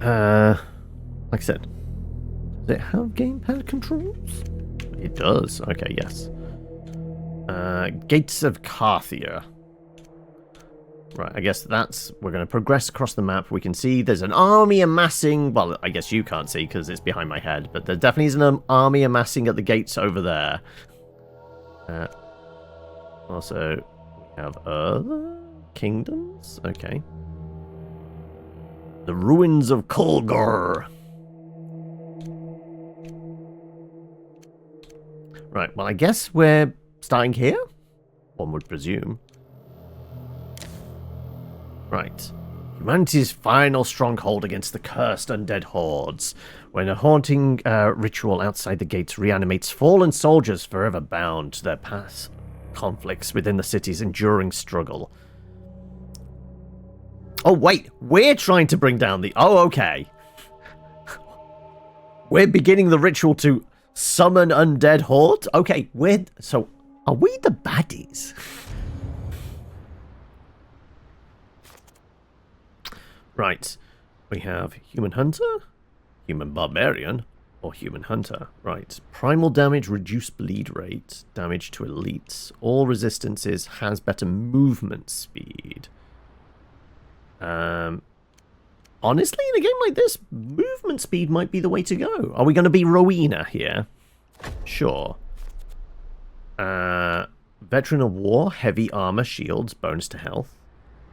Like I said, does it have gamepad controls? It does. Okay, yes. Gates of Carthia. Right, I guess we're going to progress across the map. We can see there's an army amassing. Well, I guess you can't see because it's behind my head, but there definitely is an army amassing at the gates over there. Also, we have other kingdoms. Okay. The ruins of Kulgur. Right, well, I guess we're starting here? One would presume. Right. Humanity's final stronghold against the cursed undead hordes. When a haunting ritual outside the gates reanimates fallen soldiers forever bound to their past conflicts within the city's enduring struggle. Oh, wait. We're trying to bring down the... Oh, okay. We're beginning the ritual to summon undead hordes? Okay, so, are we the baddies? Right. We have Human Hunter, Human Barbarian, or Human Hunter. Right. Primal damage, reduced bleed rate, damage to elites. All resistances has better movement speed. Honestly, in a game like this, movement speed might be the way to go. Are we going to be Rowena here? Sure. Veteran of War, heavy armor, shields, bonus to health.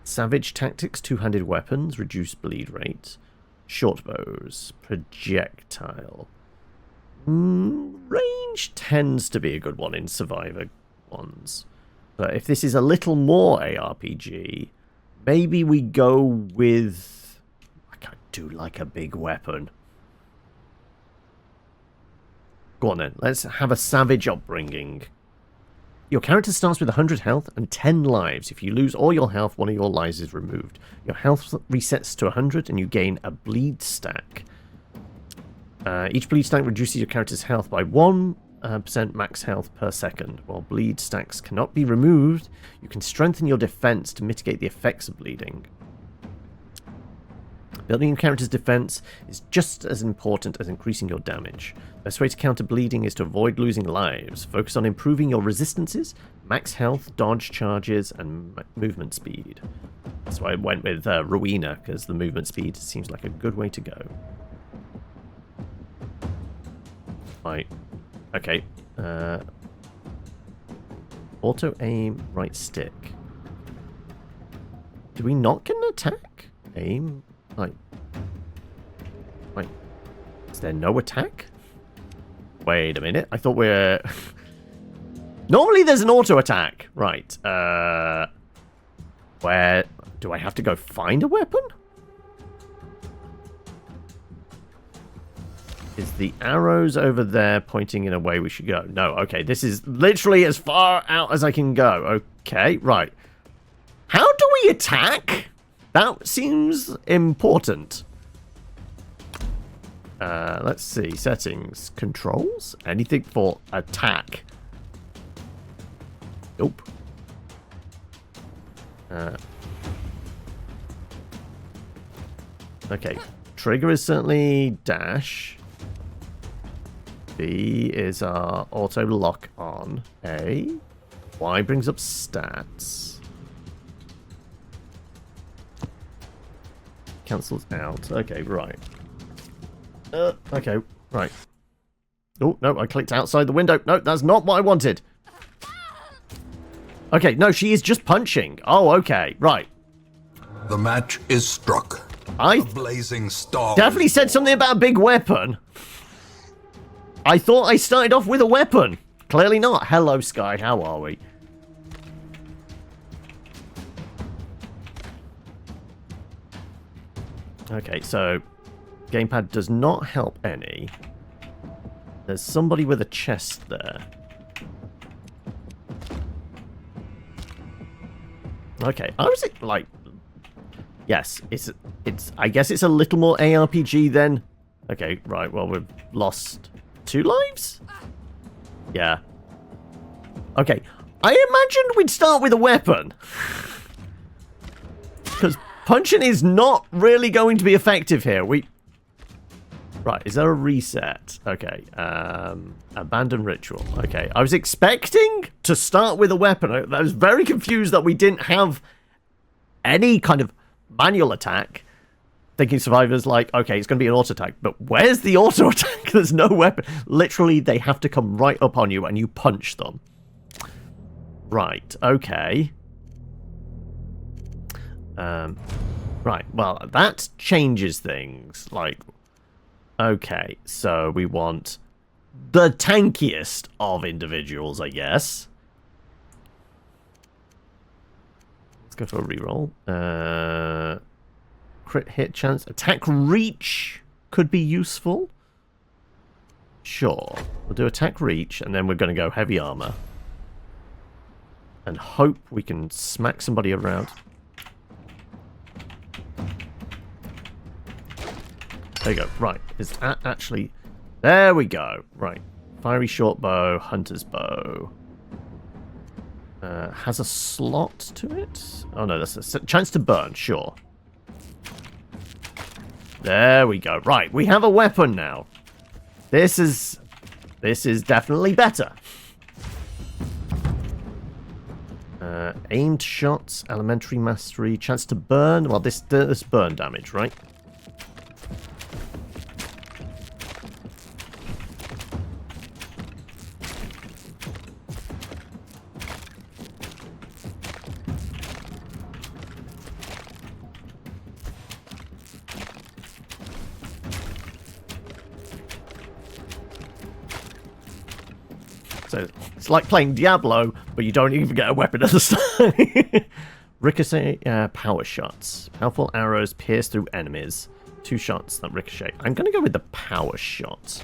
Savage tactics, two-handed weapons, reduced bleed rate. Short bows, projectile. Range tends to be a good one in Survivor ones. But if this is a little more ARPG, maybe we go with... I do like a big weapon. Go on then, let's have a savage upbringing. Your character starts with 100 health and 10 lives. If you lose all your health, one of your lives is removed. Your health resets to 100 and you gain a bleed stack. Each bleed stack reduces your character's health by 1% max health per second. While bleed stacks cannot be removed, you can strengthen your defense to mitigate the effects of bleeding. Building your character's defense is just as important as increasing your damage. The best way to counter bleeding is to avoid losing lives. Focus on improving your resistances, max health, dodge charges, and movement speed. That's why I went with Rowena, because the movement speed seems like a good way to go. Right. Okay. Auto-aim, right stick. Do we not get an attack? Aim... Like, wait, is there no attack? Wait a minute, I thought we're... Normally there's an auto attack. Right, where... Do I have to go find a weapon? Is the arrows over there pointing in a way we should go? No, okay, this is literally as far out as I can go. Okay, right. How do we attack? That seems important. Let's see. Settings. Controls? Anything for attack? Nope. Okay. Trigger is certainly dash. B is our auto lock on. A. Y brings up stats. Cancels out. Okay, right. Okay, right. Oh, no, I clicked outside the window. No, that's not what I wanted. Okay, no, she is just punching. Oh, okay, right. The match is struck. I a blazing star definitely said something about a big weapon. I thought I started off with a weapon. Clearly not. Hello, Sky. How are we? Okay, so gamepad does not help any. There's somebody with a chest there. Okay, how is it like? Yes, it's. I guess it's a little more ARPG then. Okay, right. Well, we've lost 2 lives. Yeah. Okay, I imagined we'd start with a weapon because punching is not really going to be effective here. Right, is there a reset? Okay, abandoned ritual. Okay, I was expecting to start with a weapon. I was very confused that we didn't have any kind of manual attack. Thinking survivors like, okay, it's going to be an auto attack, but where's the auto attack? There's no weapon. Literally, they have to come right up on you and you punch them. Right, okay. Right, well, that changes things. Like, okay, so we want the tankiest of individuals, I guess. Let's go for a reroll. Crit hit chance. Attack reach could be useful. Sure. We'll do attack reach, and then we're going to go heavy armor. And hope we can smack somebody around. There you go. Right. Is that actually... There we go. Right. Fiery short bow, hunter's bow. Has a slot to it? Oh no, that's a chance to burn. Sure. There we go. Right. We have a weapon now. This is definitely better. Aimed shots, elementary mastery, chance to burn. Well, this burn damage, right? So it's like playing Diablo, but you don't even get a weapon at the start. Ricochet power shots. Powerful arrows pierce through enemies. 2 shots that ricochet. I'm going to go with the power shot.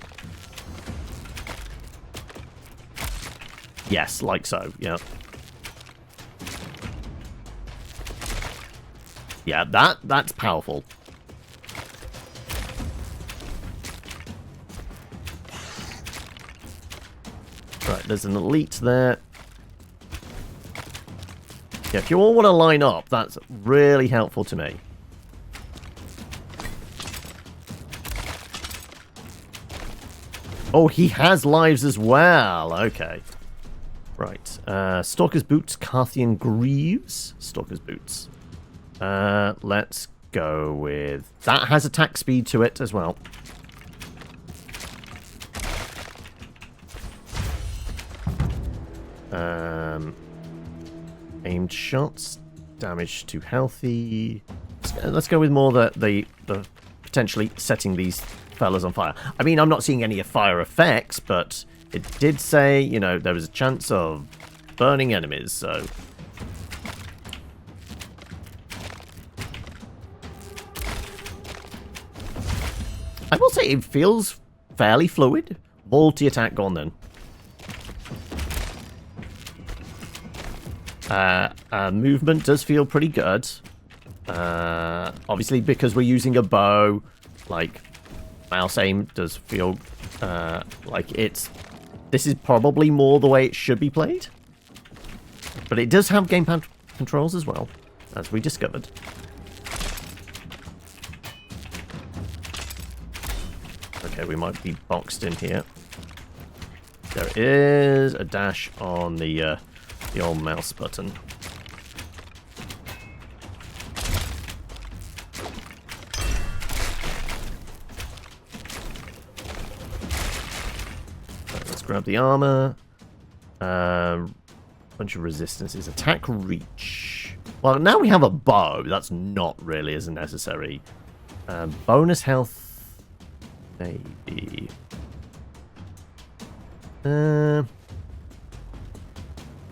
Yes, like so. Yeah. Yeah, that's powerful. Right, there's an elite there. Yeah, if you all want to line up, that's really helpful to me. Oh, he has lives as well. Okay. Right. Stalker's Boots, Carthian Greaves. Stalker's Boots. Let's go with... That has attack speed to it as well. Aimed shots, damage to healthy. Let's go with more the potentially setting these fellas on fire. I mean, I'm not seeing any fire effects, but it did say, you know, there was a chance of burning enemies, so... I will say it feels fairly fluid. Multi-attack gone then. Movement does feel pretty good. Obviously, because we're using a bow, like, mouse aim does feel like it's... This is probably more the way it should be played. But it does have gamepad controls as well, as we discovered. Okay, we might be boxed in here. There is a dash on the old mouse button. Right, let's grab the armor. Bunch of resistances. Attack reach. Well, now we have a bow. That's not really as necessary. Bonus health. Maybe.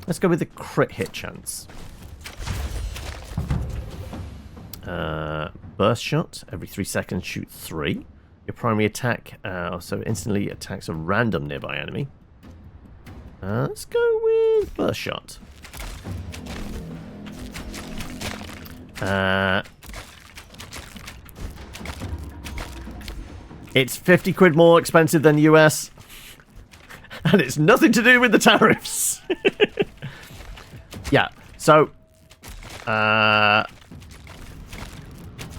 Let's go with the crit hit chance. Burst shot. Every 3 seconds, shoot 3. Your primary attack also instantly attacks a random nearby enemy. Let's go with burst shot. It's 50 quid more expensive than US. And it's nothing to do with the tariffs. Yeah, so...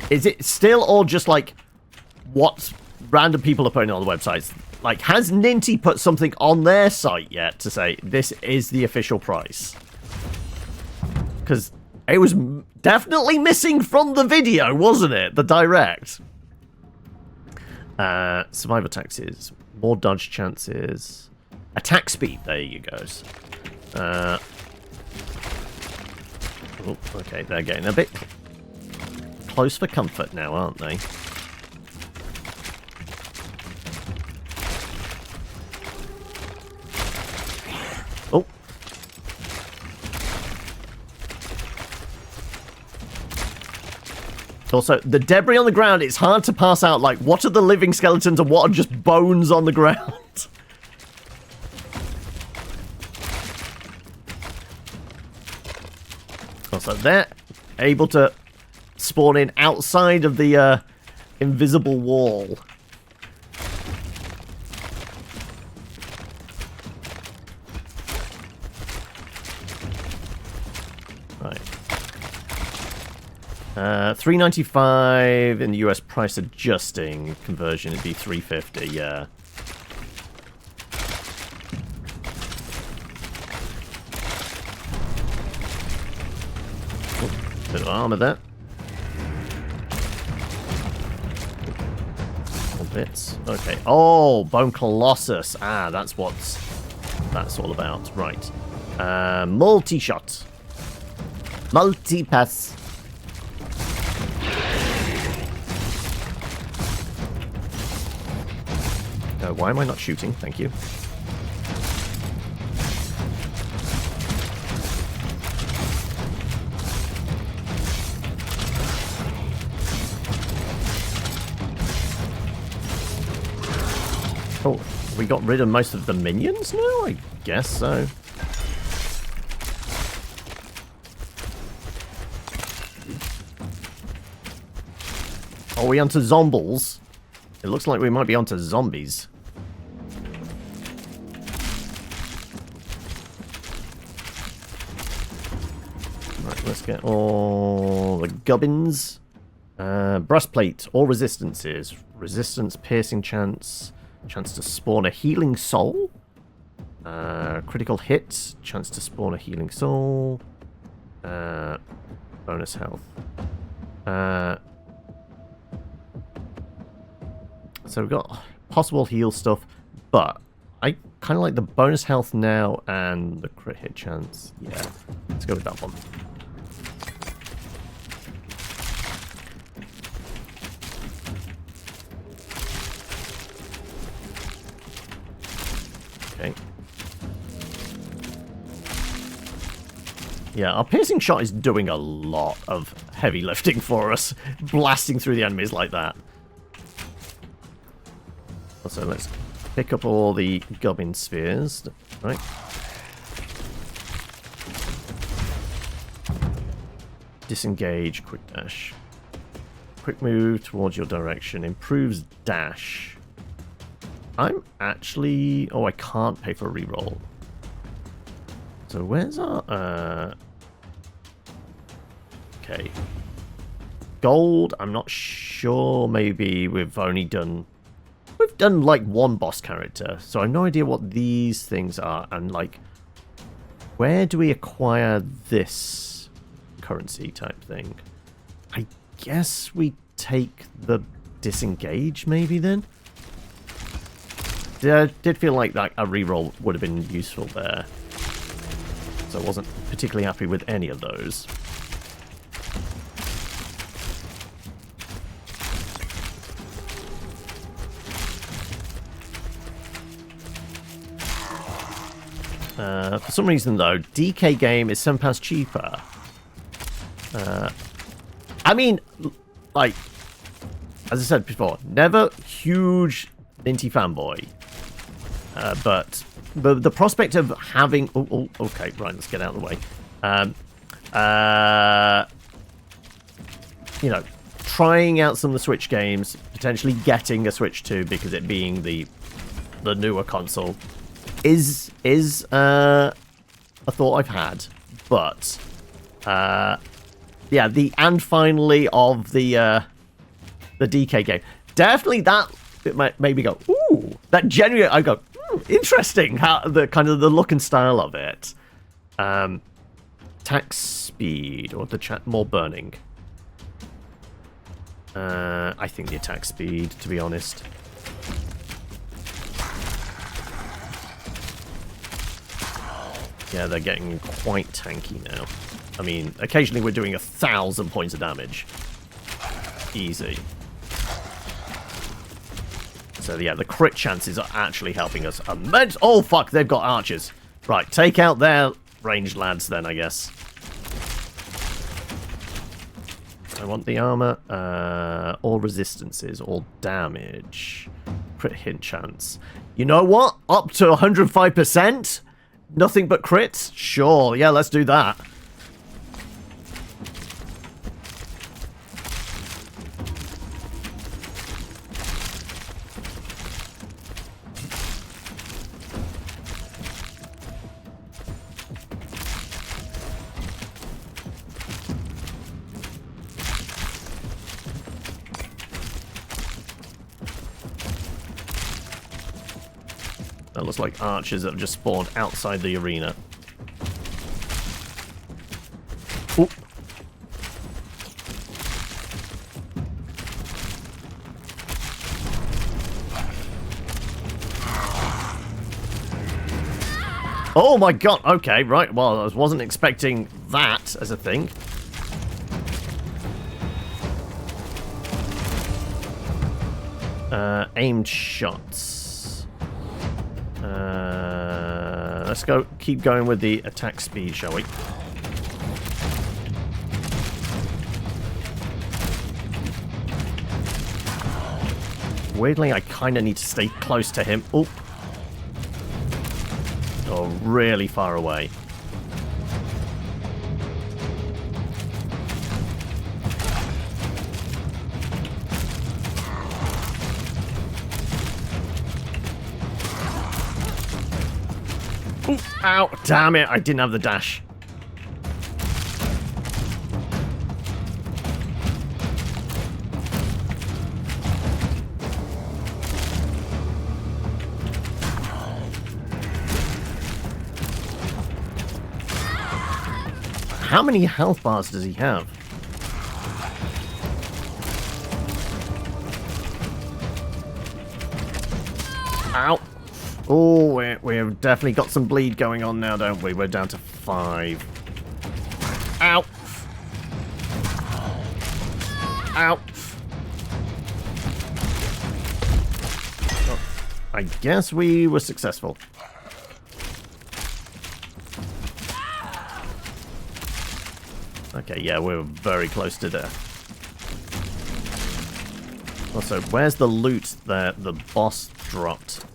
is it still all just like... What's random people are putting it on the websites. Like, has Ninty put something on their site yet to say this is the official price? Because it was definitely missing from the video, wasn't it? The direct. Survival taxes, more dodge chances, attack speed. There you goes. Oh, okay, they're getting a bit close for comfort now, aren't they? Oh. Also, the debris on the ground, it's hard to pass out, like, what are the living skeletons and what are just bones on the ground? Also, they're able to spawn in outside of the invisible wall. Right. $3.95 in the US price adjusting conversion. It'd be $3.50. Yeah. Bit of armor there. More bits. Okay. Oh, Bone Colossus. Ah, that's what that's all about. Right. Multi-shot. Multi-pass. Why am I not shooting? Thank you. Oh, we got rid of most of the minions now? I guess so. Are we onto zombies? It looks like we might be onto zombies. Right, let's get all the gubbins. Breastplate, all resistances. Resistance, piercing chance. Chance to spawn a healing soul. Critical hit. Chance to spawn a healing soul. Bonus health. So we've got possible heal stuff, but I kind of like the bonus health now and the crit hit chance. Yeah, let's go with that one. Okay. Yeah, our piercing shot is doing a lot of heavy lifting for us, blasting through the enemies like that. So let's pick up all the gubbin spheres, right? Disengage, quick dash. Quick move towards your direction, improves dash. I'm actually... Oh, I can't pay for a reroll. So where's our... Okay. Gold, I'm not sure. Maybe we've only done... We've done, like, one boss character, so I have no idea what these things are, and, like, where do we acquire this currency type thing? I guess we take the disengage, maybe, then? Did feel like that a reroll would have been useful there, so I wasn't particularly happy with any of those. For some reason, though, DK game is £7 cheaper. I mean, like, as I said before, never huge Ninty fanboy. But the prospect of having... Oh, okay, right, let's get out of the way. You know, trying out some of the Switch games, potentially getting a Switch 2 because it being the newer console is a thought I've had, but yeah, the and finally of the DK game, definitely that it might maybe go, ooh, that genuine. I go, interesting. How the kind of the look and style of it. Attack speed or the chat more burning. I think the attack speed, to be honest. Yeah, they're getting quite tanky now. I mean, occasionally we're doing 1,000 points of damage. Easy. So yeah, the crit chances are actually helping us immense. Oh fuck, they've got archers. Right, take out their ranged lads then, I guess. I want the armor. All resistances, all damage. Crit hit chance. You know what? Up to 105%? Nothing but crits? Sure, yeah, let's do that. That looks like archers that have just spawned outside the arena. Ooh. Oh my god, okay, right, well, I wasn't expecting that as a thing. Aimed shots. Let's go. Keep going with the attack speed, shall we? Weirdly, I kind of need to stay close to him. Oh, really far away. Ooh, ow, damn it, I didn't have the dash. How many health bars does he have? Ow. Oh, we've definitely got some bleed going on now, don't we? We're down to 5. Ow. Ow. Oh, I guess we were successful. Okay, yeah, we're very close to death. Also, where's the loot that the boss dropped?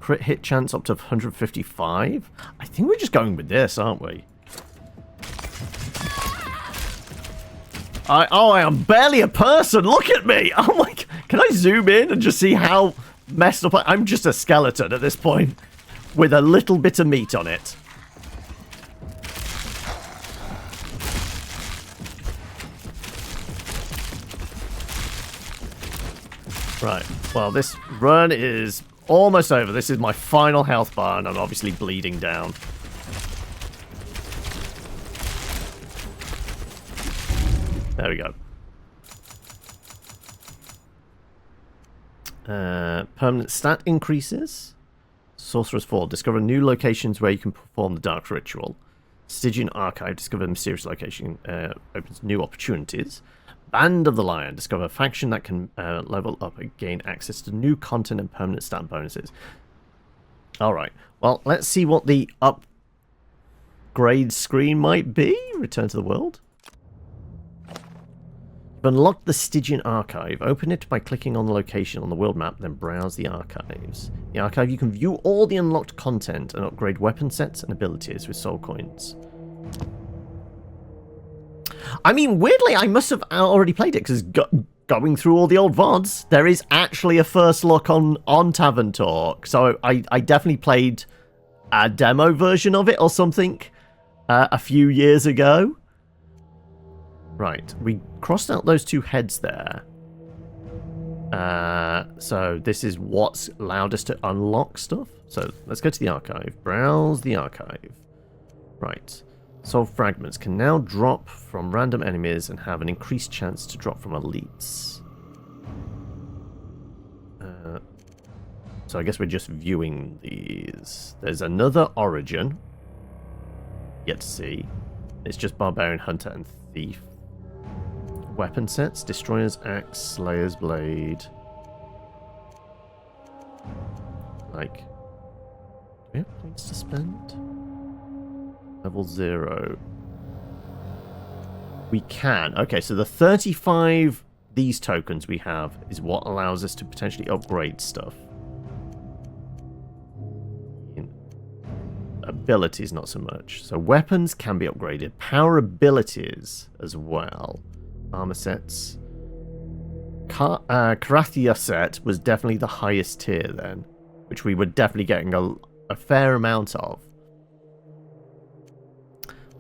Crit hit chance up to 155? I think we're just going with this, aren't we? I am barely a person! Look at me! Oh my... Can I zoom in and just see how messed up I'm just a skeleton at this point. With a little bit of meat on it. Right, well, this run is almost over. This is my final health bar, and I'm obviously bleeding down. There we go. Permanent stat increases. Sorcerer's Fall. Discover new locations where you can perform the Dark Ritual. Stygian Archive. Discover a mysterious location. Opens new opportunities. Band of the Lion. Discover a faction that can level up and gain access to new content and permanent stat bonuses. Alright. Well, let's see what the upgrade screen might be. Return to the world. You've unlocked the Stygian Archive. Open it by clicking on the location on the world map, then browse the archives. In the archive, you can view all the unlocked content and upgrade weapon sets and abilities with soul coins. I mean, weirdly, I must have already played it, because going through all the old VODs, there is actually a first look on Tavern Talk. So I definitely played a demo version of it or something a few years ago. Right, we crossed out those 2 heads there. So this is what's allowed us to unlock stuff. So let's go to the archive. Browse the archive. Right. Soul fragments can now drop from random enemies and have an increased chance to drop from elites. So I guess we're just viewing these. There's another origin. Yet to see. It's just Barbarian, Hunter, and Thief. Weapon sets. Destroyer's Axe, Slayer's Blade. Like, do we have points to spend? Level 0. We can. Okay, so the 35 these tokens we have is what allows us to potentially upgrade stuff. Abilities, not so much. So weapons can be upgraded. Power abilities as well. Armor sets. Karathia set was definitely the highest tier then, which we were definitely getting a fair amount of.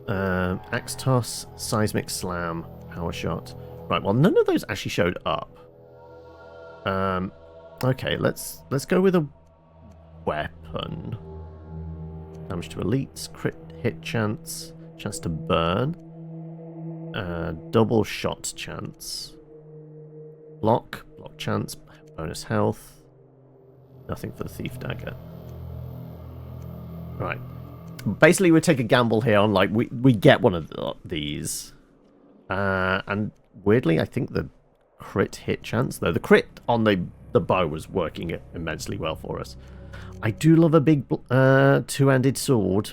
Axe toss, seismic slam, power shot. Right, well, none of those actually showed up. Okay, let's go with a weapon. Damage to elites, crit hit chance, chance to burn, double shot chance, block chance, bonus health, nothing for the thief dagger. Right. Basically, we take a gamble here on, like, we get one of these. And weirdly, I think the crit hit chance, though, the crit on the bow was working immensely well for us. I do love a big two-handed sword.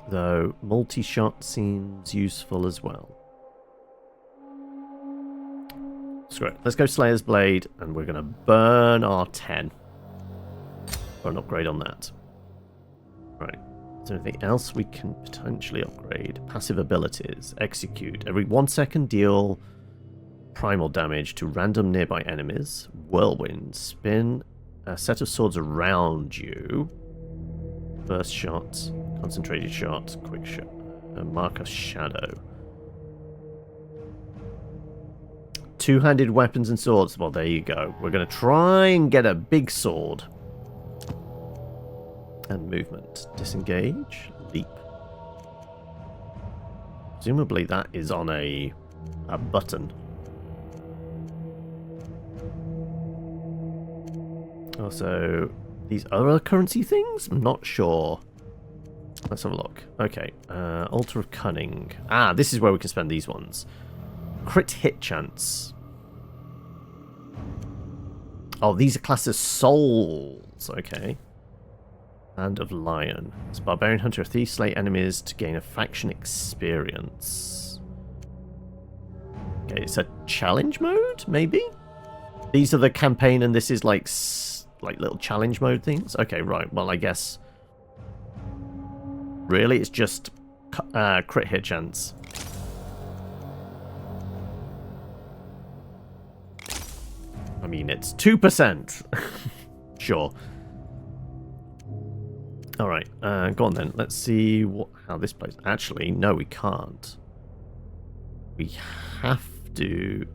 Though, multi-shot seems useful as well. Screw it. Let's go Slayer's Blade, and we're going to burn our 10. For an upgrade on that. Right. Is there anything else we can potentially upgrade? Passive abilities. Execute. Every 1 second, deal primal damage to random nearby enemies. Whirlwind. Spin a set of swords around you. Burst shot. Concentrated shot. Quick shot. Marker shadow. Two-handed weapons and swords. Well, there you go. We're going to try and get a big sword. And movement. Disengage. Leap. Presumably that is on a button. Also, these other currency things? I'm not sure. Let's have a look. Okay. Altar of Cunning. Ah, this is where we can spend these ones. Crit hit chance. Oh, these are classed as souls. Okay. Hand of Lion. It's Barbarian, Hunter, Thief, slay enemies to gain a faction experience. Okay, it's a challenge mode, maybe? These are the campaign and this is like little challenge mode things? Okay, right. Well, I guess... Really? It's just crit hit chance. I mean, it's 2%. Sure. Alright, go on then. Let's see how this plays. Actually, no, we can't. We have to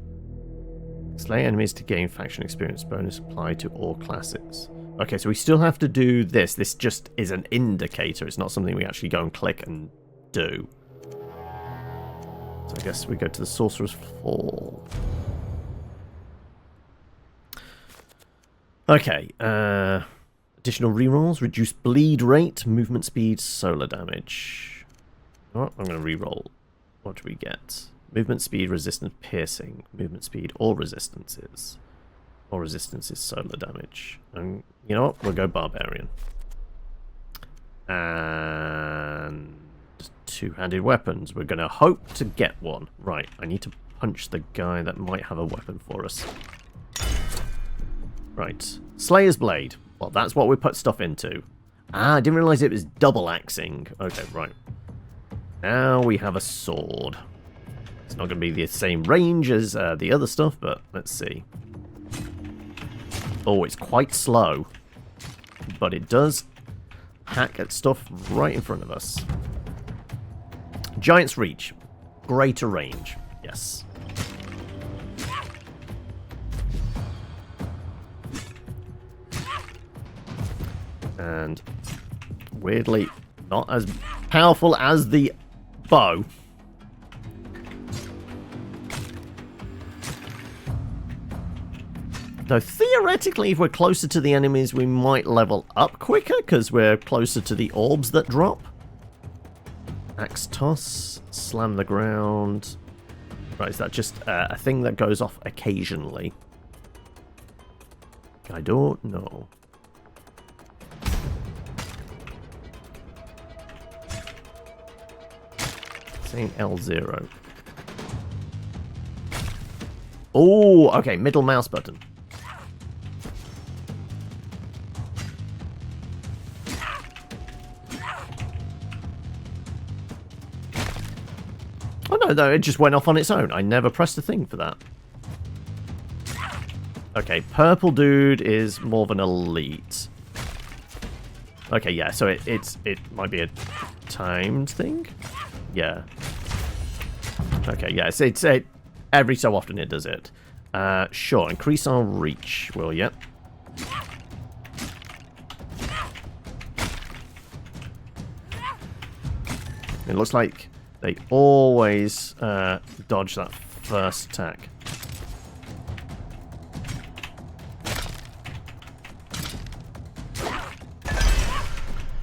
slay enemies to gain faction experience bonus applied to all classes. Okay, so we still have to do this. This just is an indicator. It's not something we actually go and click and do. So I guess we go to the Sorcerer's Fall. Okay, additional rerolls, reduce bleed rate, movement speed, solar damage. Oh, I'm going to reroll. What do we get? Movement speed, resistance, piercing. Movement speed, all resistances. All resistances, solar damage. And you know what? We'll go Barbarian. And two-handed weapons. We're going to hope to get one. Right, I need to punch the guy that might have a weapon for us. Right. Slayer's Blade. Well, that's what we put stuff into. Ah, I didn't realise it was double axing. Okay, right. Now we have a sword. It's not going to be the same range as the other stuff, but let's see. Oh, it's quite slow. But it does hack at stuff right in front of us. Giant's Reach. Greater range. Yes. And weirdly, not as powerful as the bow. Though theoretically, if we're closer to the enemies, we might level up quicker because we're closer to the orbs that drop. Axe toss, slam the ground. Right, is that just a thing that goes off occasionally? I don't know. Saying L0. Oh, okay, middle mouse button. Oh no, it just went off on its own. I never pressed a thing for that. Okay, purple dude is more of an elite. Okay, yeah, so it might be a timed thing? Yeah. Okay, yeah, it's every so often it does it. Sure, increase our reach, will ya? It looks like they always dodge that first attack.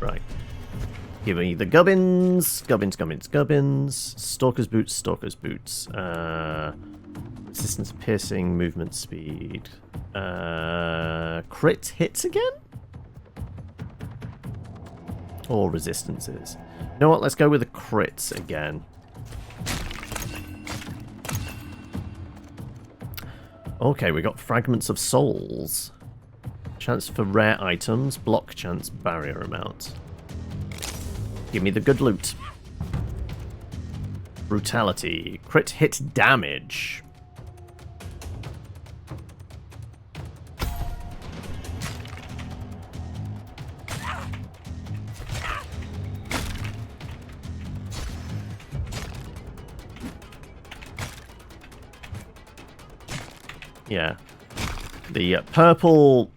Right. Give me the gubbins. Gubbins, gubbins, gubbins. Stalker's boots, stalker's boots. Resistance piercing, movement speed. Crit hits again? Or resistances. You know what? Let's go with the crits again. Okay, we got Fragments of Souls. Chance for rare items. Block chance, barrier amount. Give me the good loot. Brutality. Crit hit damage. Yeah. The purple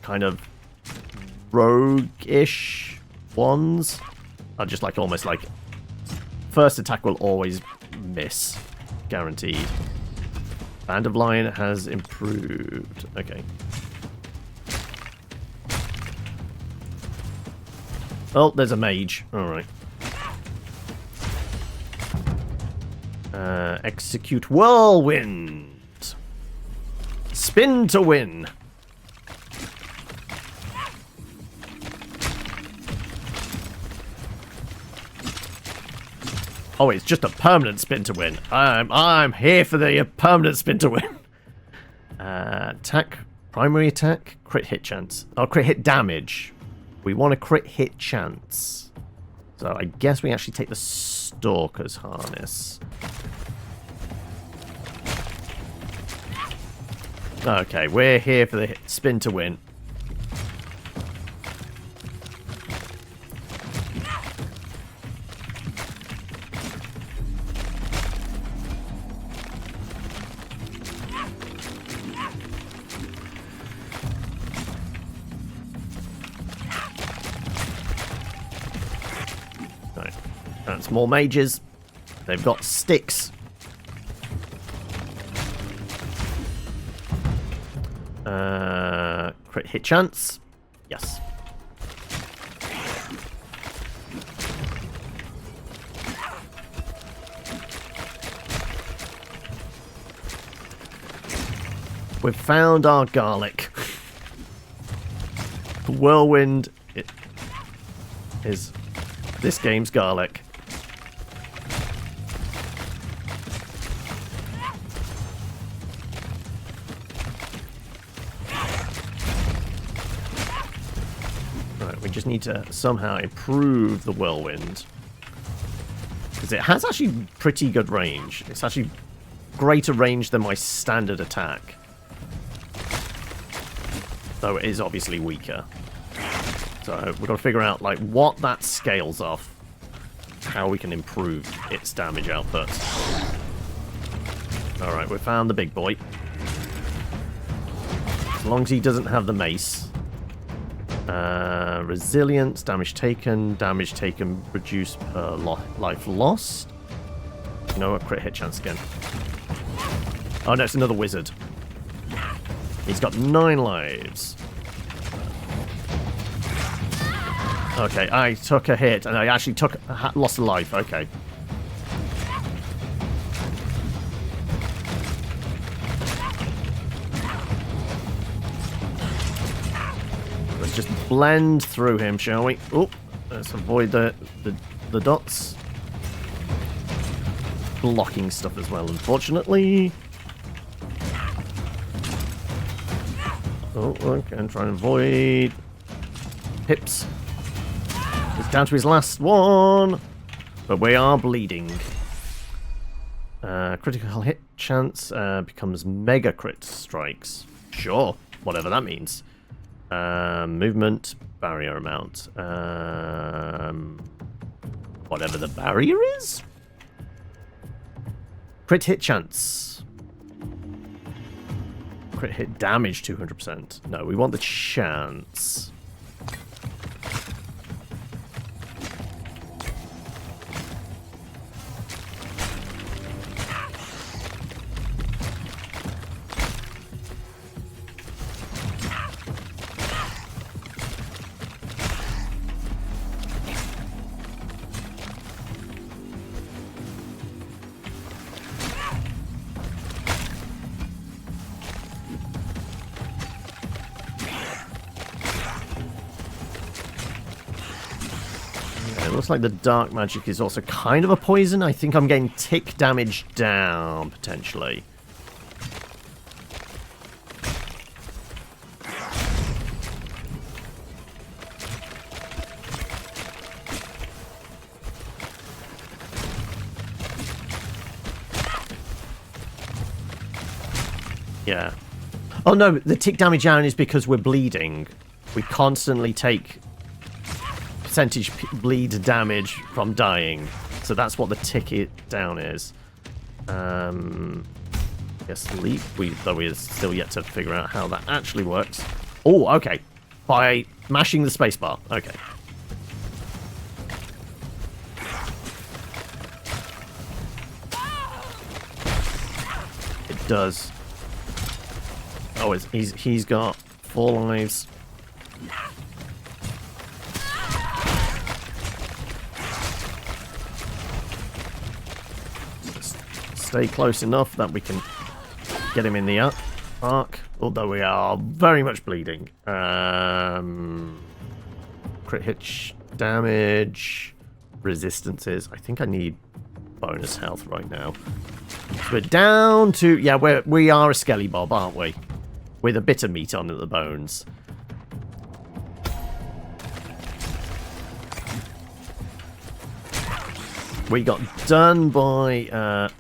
kind of rogue-ish ones are just like almost like first attack will always miss. Guaranteed. Band of Lion has improved. Okay. Oh, there's a mage. Alright. Execute Whirlwind. Spin to win. Oh, it's just a permanent spin to win. I'm here for the permanent spin to win. Attack, primary attack, crit hit chance. Oh, crit hit damage. We want a crit hit chance. So I guess we actually take the Stalker's Harness. Okay, we're here for the spin to win. Right, that's more mages. They've got sticks. Crit hit chance. Yes. We've found our garlic. The whirlwind is this game's garlic. We just need to somehow improve the whirlwind. Because it has actually pretty good range. It's actually greater range than my standard attack. Though it is obviously weaker. So we've got to figure out like what that scales off. how we can improve its damage output. Alright, we found the big boy. As long as he doesn't have the mace. Resilience, damage taken reduced per life lost. You know what? Crit hit chance again. Oh no, it's another wizard. He's got 9 lives. Okay, I took a hit, and I actually lost a life. Okay. Let's just blend through him, shall we? Oh, let's avoid the dots. Blocking stuff as well, unfortunately. Oh, okay, and try and avoid pips. He's down to his last one, but we are bleeding. Critical hit chance becomes mega crit strikes. Sure, whatever that means. Movement, barrier amount. Whatever the barrier is? Crit hit chance. Crit hit damage 200%. No, we want the chance. Looks like the dark magic is also kind of a poison. I think I'm getting tick damage down, potentially. Yeah. Oh no, the tick damage down is because we're bleeding. We constantly take percentage bleed damage from dying, so that's what the tick down is. Guess leap. Though we're still yet to figure out how that actually works. Oh, okay. By mashing the spacebar. Okay. It does. Oh, he's got 4 lives. Stay close enough that we can get him in the arc, although we are very much bleeding. Crit hit damage, resistances. I think I need bonus health right now. So we're down to... Yeah, we are a skelly bob, aren't we? With a bit of meat on the bones. We got done by...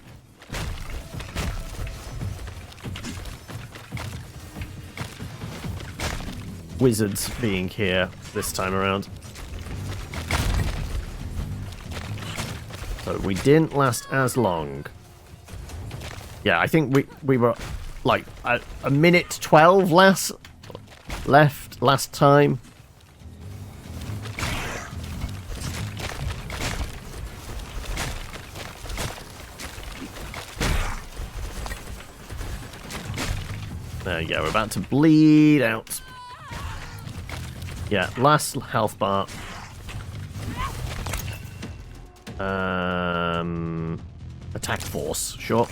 wizards being here this time around. So we didn't last as long. Yeah, I think we were like a minute 12 left last time. There you go, we're about to bleed out. Yeah, last health bar. Attack force, sure.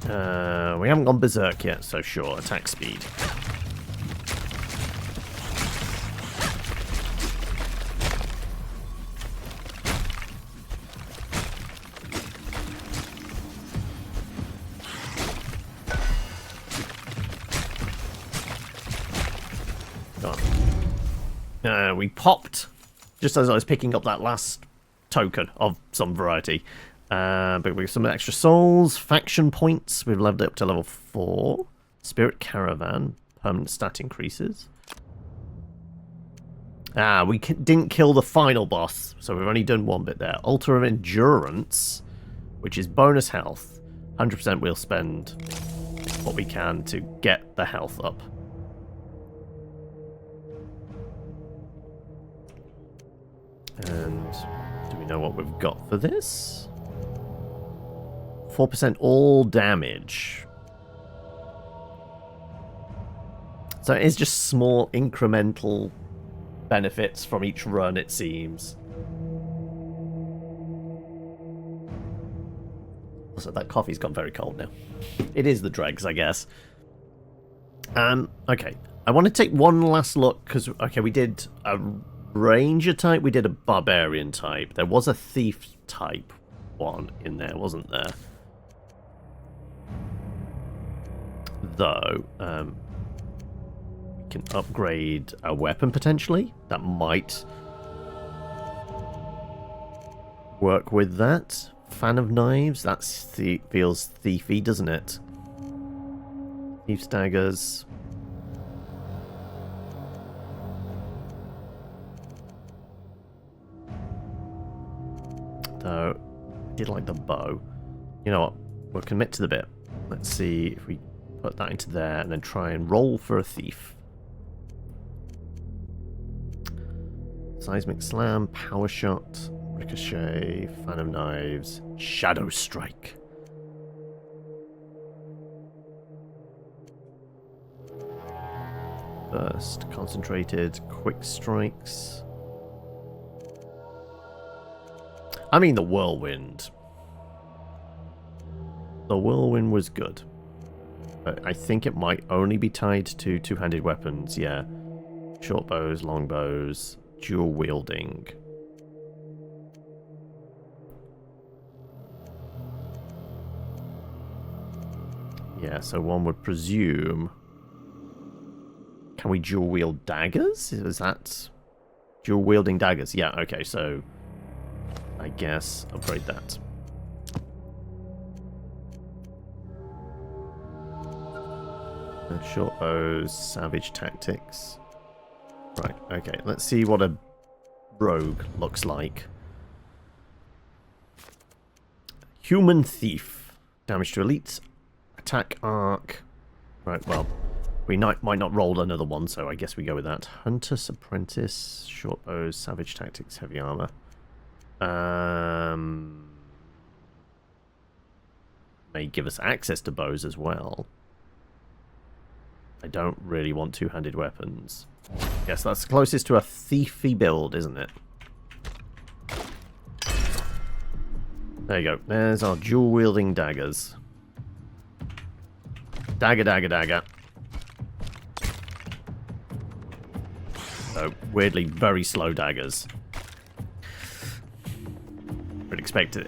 We haven't gone berserk yet, so sure, attack speed. We popped just as I was picking up that last token of some variety. But we have some extra souls, faction points. We've leveled it up to level 4. Spirit Caravan, permanent stat increases. We didn't kill the final boss, so we've only done one bit there. Altar of Endurance, which is bonus health. 100% we'll spend what we can to get the health up. And do we know what we've got for this? 4% all damage. So it is just small incremental benefits from each run, it seems. Also, that coffee's gone very cold now. It is the dregs, I guess. Okay. I want to take one last look, because, okay, we did a ranger type, we did a barbarian type. There was a thief type one in there, wasn't there? Though, can upgrade a weapon potentially. That might work with that. Fan of Knives. That feels thiefy, doesn't it? Thief's daggers. Though, I did like the bow. You know what? We'll commit to the bit. Let's see if we put that into there and then try and roll for a thief. Seismic Slam, Power Shot, Ricochet, Fan of Knives, Shadow Strike. Burst, Concentrated, Quick Strikes. I mean the Whirlwind. The Whirlwind was good. But I think it might only be tied to two-handed weapons, yeah. Short bows, long bows, dual wielding. Yeah, so one would presume... Can we dual wield daggers? Is that... Dual wielding daggers? Yeah, okay, so... I guess upgrade that. Short bows, savage tactics. Right, okay, let's see what a rogue looks like. Human Thief. Damage to elites. Attack arc. Right, well, we might not roll another one, so I guess we go with that. Hunter's Apprentice, short bows, savage tactics, heavy armor. May give us access to bows as well. I don't really want two-handed weapons. Yes, that's the closest to a thiefy build, isn't it? There you go. There's our dual-wielding daggers. Dagger, dagger, dagger. So, weirdly, very slow daggers. Would expect it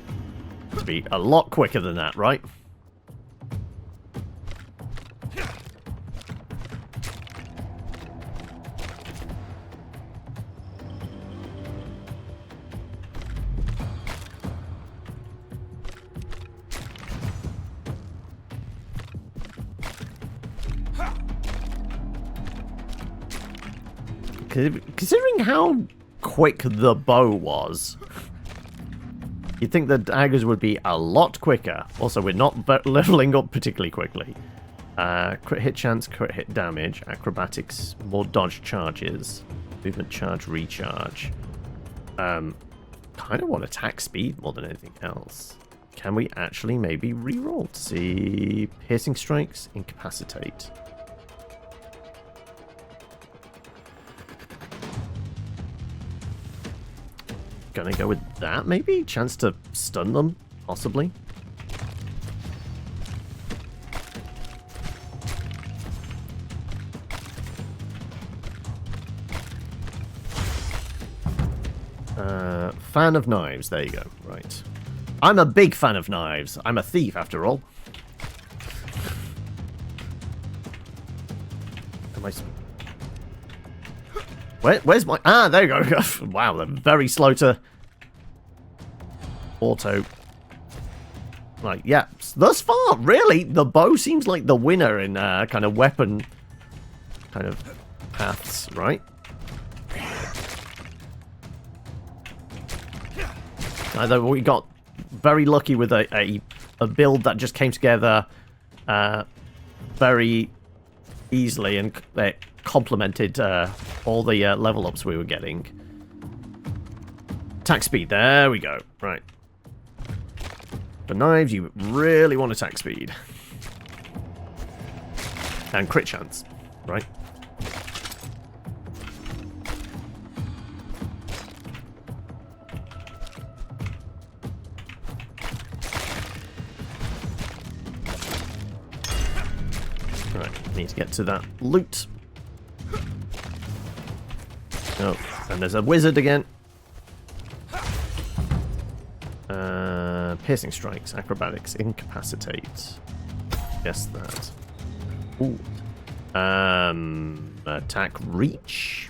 to be a lot quicker than that, right? Considering how quick the bow was, you'd think the daggers would be a lot quicker. Also, we're not leveling up particularly quickly. Crit hit chance, crit hit damage, acrobatics, more dodge charges, movement charge, recharge. Kind of want attack speed more than anything else. Can we actually maybe reroll to see piercing strikes, incapacitate? Gonna go with that, maybe? Chance to stun them, possibly. Fan of Knives, there you go, right. I'm a big fan of knives. I'm a thief, after all. Am I... Where's my... Ah, there you go. Wow, they're very slow to... auto. Right, yeah. Thus far, really, the bow seems like the winner in kind of weapon kind of paths, right? Although we got very lucky with a build that just came together very easily, and it complemented all the level ups we were getting. Attack speed, there we go. Right. For knives, you really want attack speed. And crit chance, right? Right, need to get to that loot. Oh, and there's a wizard again. Piercing strikes, acrobatics, incapacitate. Guess that. Ooh. Attack reach.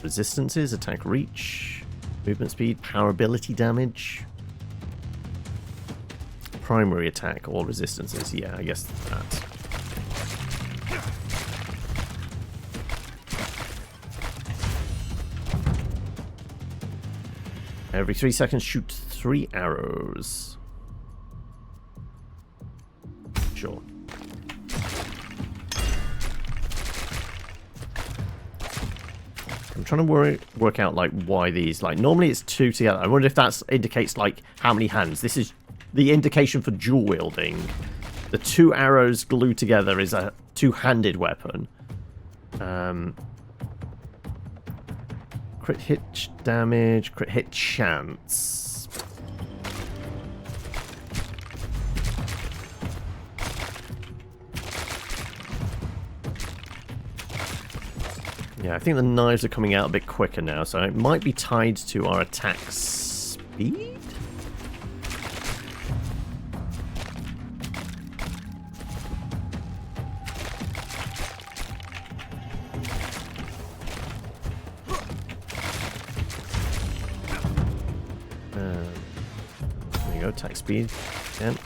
Resistances, attack reach, movement speed, power ability damage. Primary attack or resistances, yeah, I guess that. Every 3 seconds, shoot 3 arrows. Sure. I'm trying to work out, like, why these, like, normally it's 2 together. I wonder if that indicates, like, how many hands. This is the indication for dual wielding. The 2 arrows glued together is a 2-handed weapon. Crit hit damage, crit hit chance. Yeah, I think the knives are coming out a bit quicker now, so it might be tied to our attack speed? There you go, attack speed again.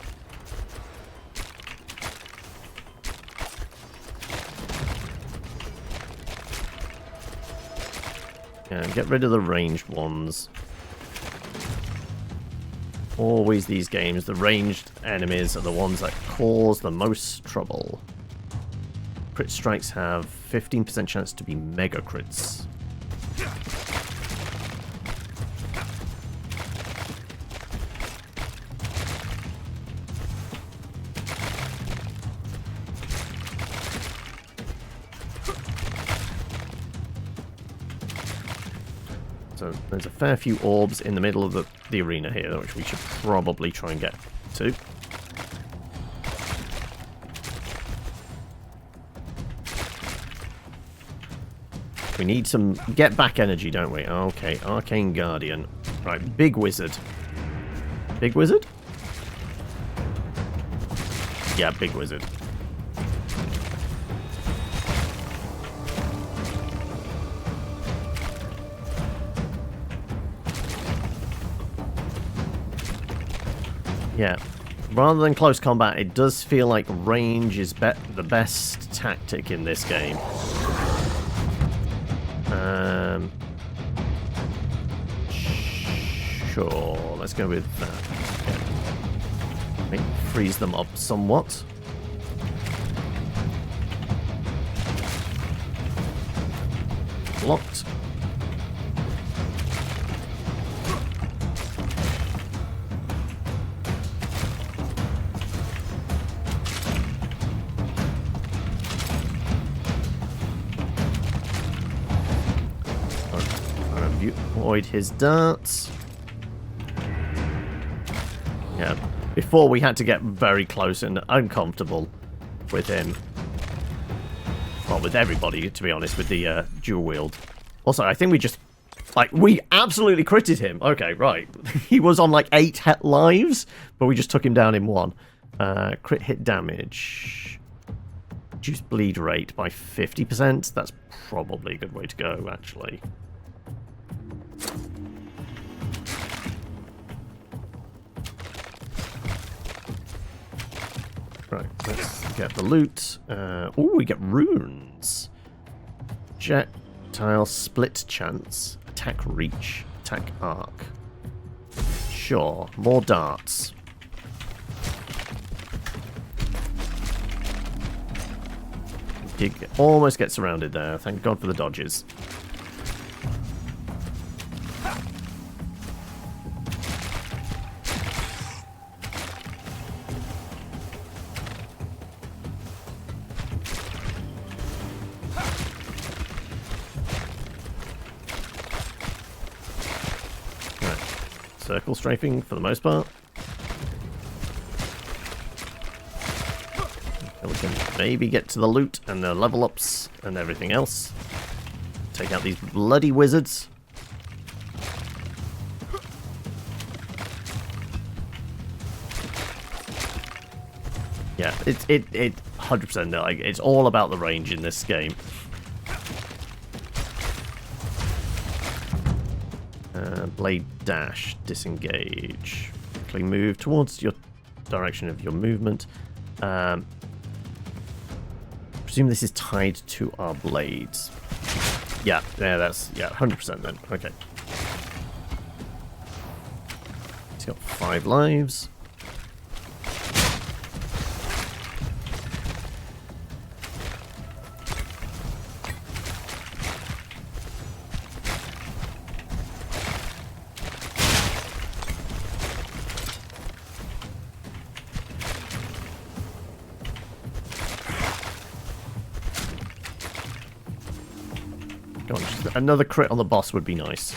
Yeah, get rid of the ranged ones. Always these games, the ranged enemies are the ones that cause the most trouble. Crit strikes have 15% chance to be mega crits. So there's a fair few orbs in the middle of the arena here, which we should probably try and get to. We need some get back energy, don't we? Okay, Arcane Guardian. Right, big wizard. Big wizard? Yeah, big wizard. Yeah, rather than close combat, it does feel like range is the best tactic in this game. Sure, let's go with that. Yeah. Maybe freeze them up somewhat. Locked. Avoid his darts. Yeah, before we had to get very close and uncomfortable with him. Well, with everybody, to be honest, with the dual wield. Also, I think we just, like, we absolutely critted him. Okay, right. He was on, like, 8 lives, but we just took him down in 1. Crit hit damage. Reduce bleed rate by 50%. That's probably a good way to go, actually. Right, let's get the loot. Oh, we get runes. Projectile split chance. Attack reach. Attack arc. Sure, more darts. Almost get surrounded there. Thank God for the dodges. Right. Circle strafing for the most part. We can maybe get to the loot and the level ups and everything else. Take out these bloody wizards. Yeah, it 100% like it's all about the range in this game. Blade dash, disengage. Quickly move towards your direction of your movement. Presume this is tied to our blades. Yeah, that's 100% then. Okay. He's got 5 lives. Another crit on the boss would be nice.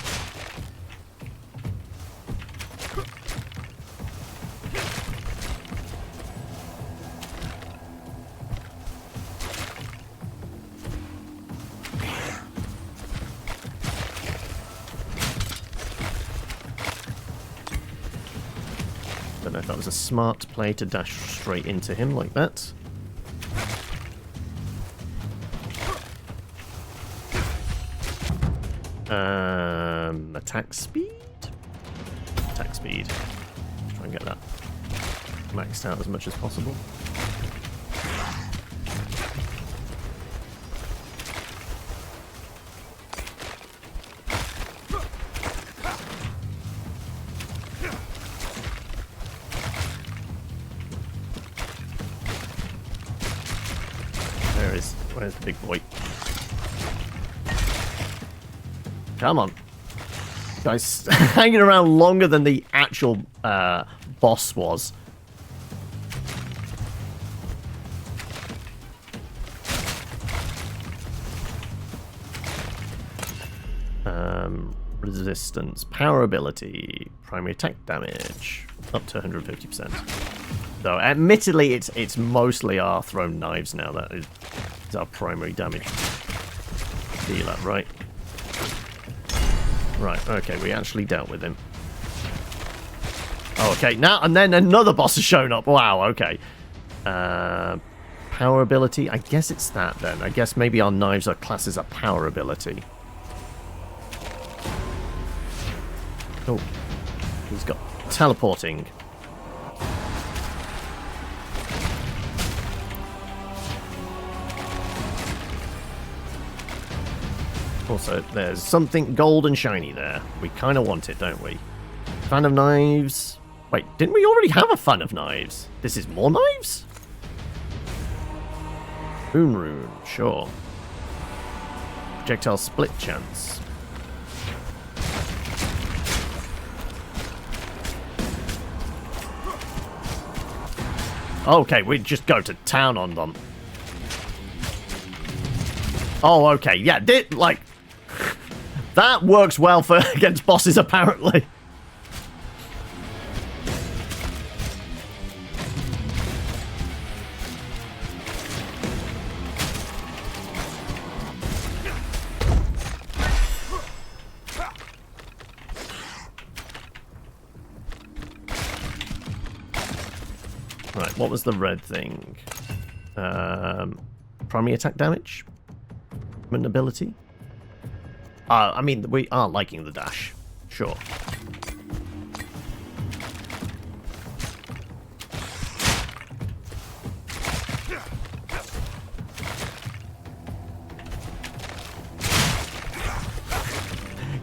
Don't know if that was a smart play to dash straight into him like that. Attack speed? Attack speed. Try and get that maxed out as much as possible. Where's the big boy? Come on. Guys, hanging around longer than the actual boss was. Resistance, power ability, primary attack damage, up to 150%. Though, admittedly, it's mostly our thrown knives now. That is our primary damage dealer, right? Right, okay, we actually dealt with him. Oh, okay, now, and then another boss has shown up. Wow, okay. Power ability, I guess it's that then. I guess maybe our knives are classed as a power ability. Oh, he's got teleporting. Also, there's something gold and shiny there. We kind of want it, don't we? Fan of knives. Wait, didn't we already have a fan of knives? This is more knives? Rune, sure. Projectile split chance. Okay, we just go to town on them. Oh, okay, yeah, like, that works well for against bosses, apparently. Right, what was the red thing? primary attack damage. Movement ability. I mean, we are liking the dash. Sure.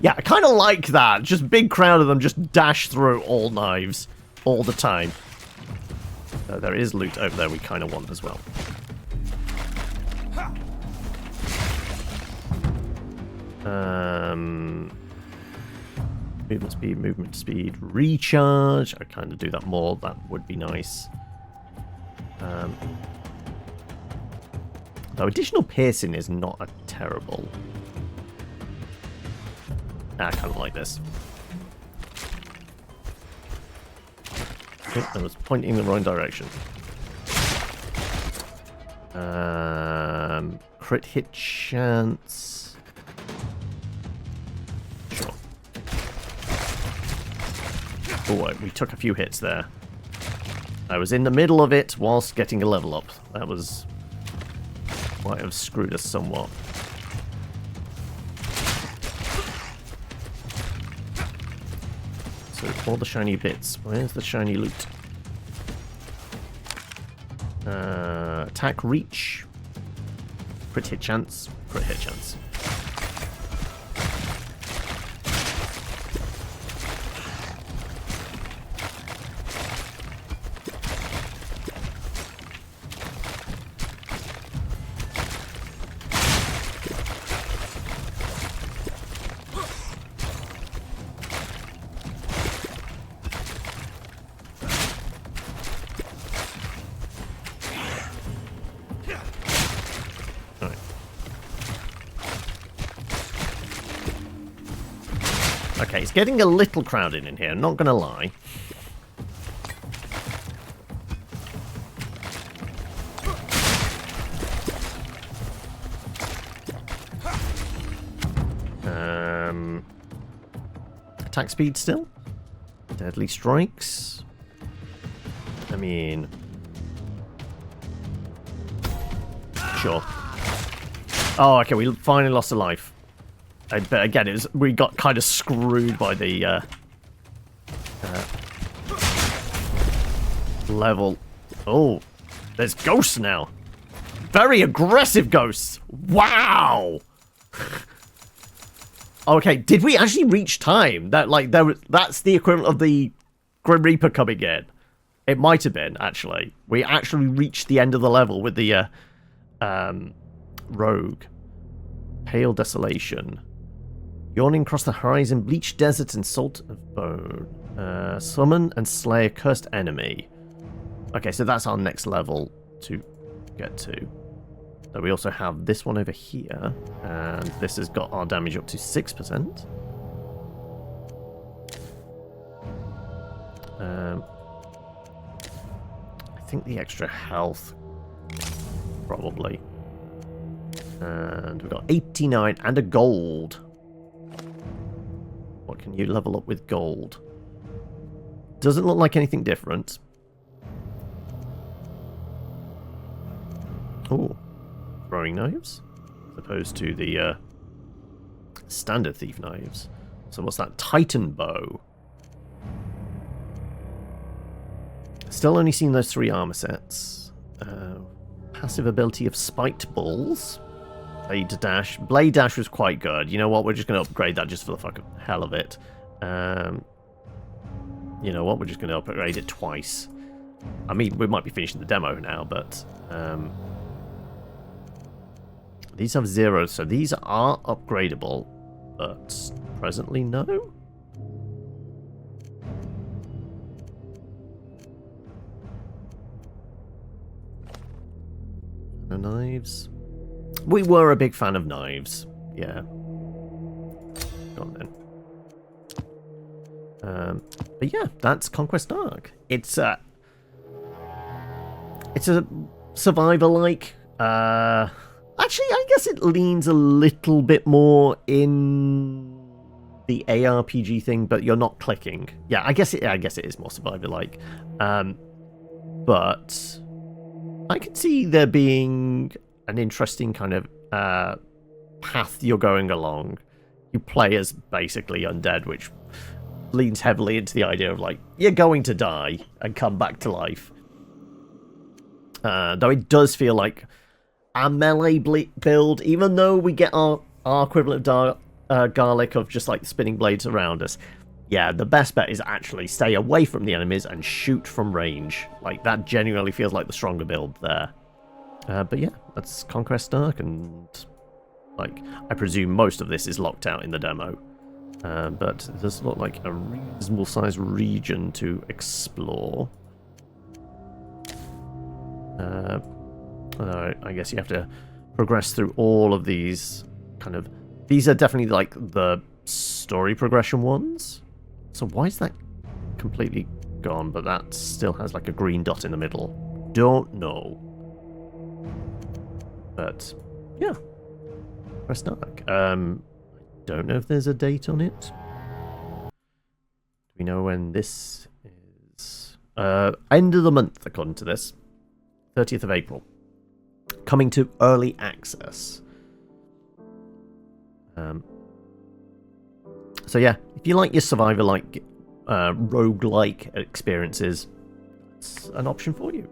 Yeah, I kind of like that. Just big crowd of them just dash through all knives all the time. There is loot over there we kind of want as well. Movement speed, recharge. I kind of do that more. That would be nice. Though additional piercing is not a terrible. I kind of like this. Oh, I was pointing in the wrong direction. Crit hit chance. Sure. Oh, we took a few hits there. I was in the middle of it whilst getting a level up. That was... might have screwed us somewhat. So, all the shiny bits. Where's the shiny loot? Attack reach. Crit hit chance. Crit hit chance. Okay, it's getting a little crowded in here, not gonna lie. Attack speed still? Deadly strikes? I mean... sure. Oh, okay, we finally lost a life. But again, we got kind of screwed by the level. Oh, there's ghosts now. Very aggressive ghosts. Wow. Okay, did we actually reach time? That's the equivalent of the Grim Reaper coming in. It might have been actually. We actually reached the end of the level with the rogue. Pale Desolation. Yawning across the horizon, bleached desert and salt of bone. Summon and slay a cursed enemy. Okay, so that's our next level to get to. So we also have this one over here, and this has got our damage up to 6%. I think the extra health, probably. And we've got 89 and a gold. What can you level up with gold? Doesn't look like anything different. Oh, throwing knives, as opposed to the standard thief knives. So what's that? Titan bow. Still only seen those 3 armor sets. Passive ability of spiked balls. Blade dash. Blade dash was quite good. You know what? We're just going to upgrade that just for the fucking hell of it. You know what? We're just going to upgrade it twice. I mean, we might be finishing the demo now, but these have 0, so these are upgradable, but presently no. No knives. We were a big fan of knives. Yeah. Go on then. But yeah, that's Conquest Dark. It's a survivor-like. Actually, I guess it leans a little bit more in the ARPG thing, but you're not clicking. Yeah, I guess it is more survivor-like. But I could see there being an interesting kind of path you're going along. You play as basically undead, which leans heavily into the idea of like, you're going to die and come back to life. Though it does feel like a melee build, even though we get our equivalent of garlic of just like spinning blades around us. Yeah, the best bet is actually stay away from the enemies and shoot from range. Like, that genuinely feels like the stronger build there. But yeah, that's Conquest Dark, and like, I presume most of this is locked out in the demo. But it does look like a reasonable sized region to explore. I guess you have to progress through all of these kind of... These are definitely like the story progression ones. So why is that completely gone, but that still has like a green dot in the middle? Don't know. But yeah, Conquest Dark. Don't know if there's a date on it. Do we know when this is? End of the month, according to this. 30th of April. Coming to early access. So yeah, if you like your survivor-like, roguelike experiences, it's an option for you.